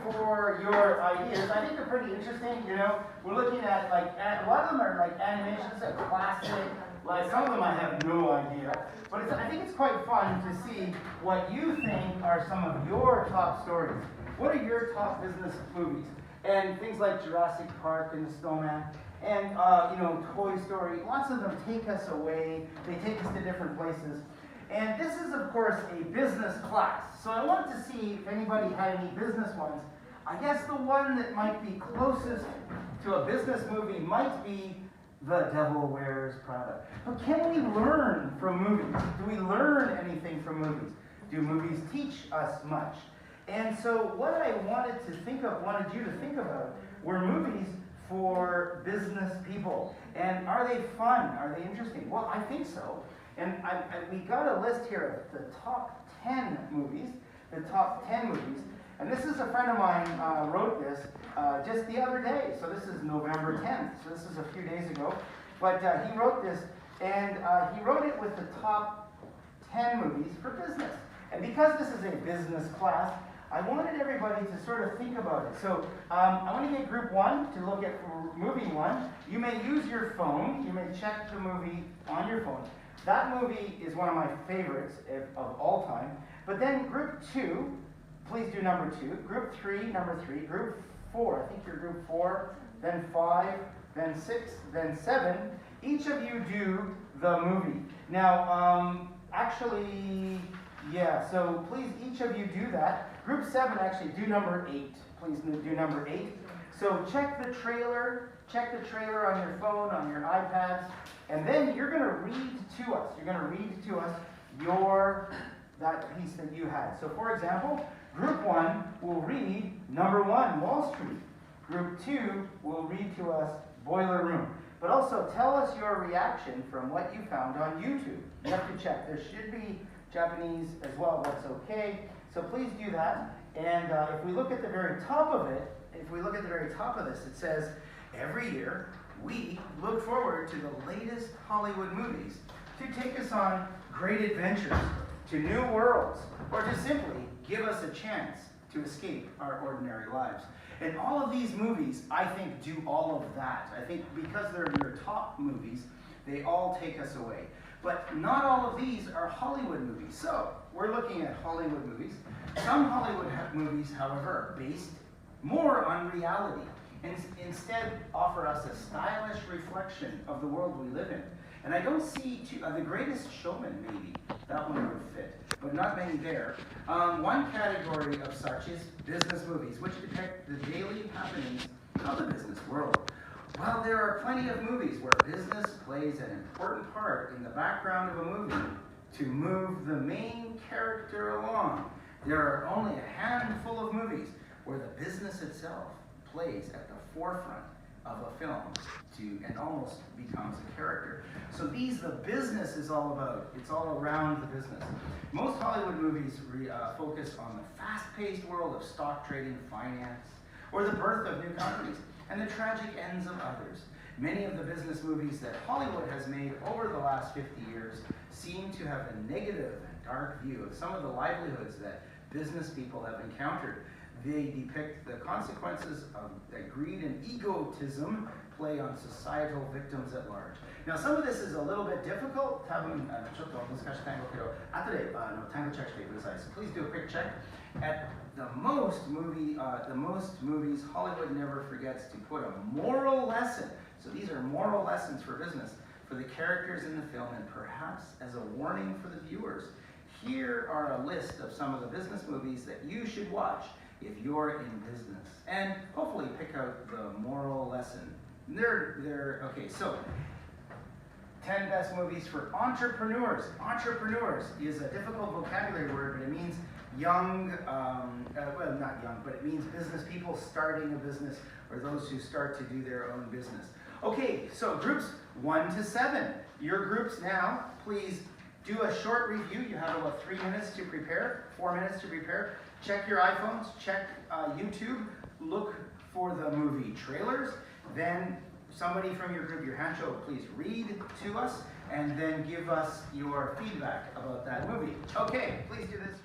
for your ideas. I think they're pretty interesting, you know. We're looking at, like, a lot of them are like animations, like classic. Like, some of them I have no idea. But I think it's quite fun to see what you think are some of your top stories. What are your top business movies? And things like Jurassic Park and the Snowman, and you know, Toy Story. Lots of them take us away. They take us to different places. And this is, of course, a business class. So I wanted to see if anybody had any business ones. I guess the one that might be closest to a business movie might be The Devil Wears Prada. But can we learn from movies? Do we learn anything from movies? Do movies teach us much? And so what I wanted you to think about were movies for business people. And are they fun? Are they interesting? Well, I think so. And we got a list here of the top 10 movies, And this is a friend of mine wrote this just the other day. So this is November 10th. So this is a few days ago. But he wrote this, and he wrote it with the top 10 movies for business. And because this is a business class, I wanted everybody to sort of think about it. So I want to get group one to look at movie one. You may use your phone. You may check the movie on your phone. That movie is one of my favorites of all time. But then group two, please do number two. Group three, number three. Group four, I think you're group four. Then five, then six, then seven. Each of you do the movie. Now, so please, each of you do that. Group seven, actually, do number eight. Please do number eight. So check the trailer on your phone, on your iPads, and then you're going to read to us. That piece that you had. So for example, group one will read number one, Wall Street. Group two will read to us Boiler Room. But also tell us your reaction from what you found on YouTube. You have to check. There should be Japanese as well, that's okay. So please do that. And if we look at the very top of it, it says, every year we look forward to the latest Hollywood movies to take us on great adventures, to new worlds, or to simply give us a chance to escape our ordinary lives. And all of these movies, I think, do all of that. I think because they're your top movies, they all take us away. But not all of these are Hollywood movies. So we're looking at Hollywood movies. Some Hollywood movies, however, are based more on reality and instead offer us a stylish reflection of the world we live in. And I don't see The Greatest Showman, maybe. That one would fit, but not many there. One category of such is business movies, which depict the daily happenings of the business world. While there are plenty of movies where business plays an important part in the background of a movie to move the main character along, there are only a handful of movies where the business itself plays at the forefront of a film and almost becomes a character. So the business is all about, it's all around the business. Most Hollywood movies focus on the fast-paced world of stock trading, finance, or the birth of new companies, and the tragic ends of others. Many of the business movies that Hollywood has made over the last 50 years seem to have a negative and dark view of some of the livelihoods that business people have encountered. They depict the consequences of greed and egotism play on societal victims at large. Now, some of this is a little bit difficult. So please do a quick check. At the most movies, Hollywood never forgets to put a moral lesson. So these are moral lessons for business, for the characters in the film, and perhaps as a warning for the viewers. Here are a list of some of the business movies that you should watch if you're in business, and hopefully pick out the moral lesson. Okay, so 10 best movies for entrepreneurs. Entrepreneurs is a difficult vocabulary word, but it means young, well, not young, but it means business people starting a business, or those who start to do their own business. Okay, so groups 1 to 7. Your groups now, please do a short review. You have about 3 minutes to prepare, 4 minutes to prepare. Check your iPhones, check YouTube, look for the movie trailers. Then somebody from your group, your hand show, please read to us and then give us your feedback about that movie. Okay, please do this.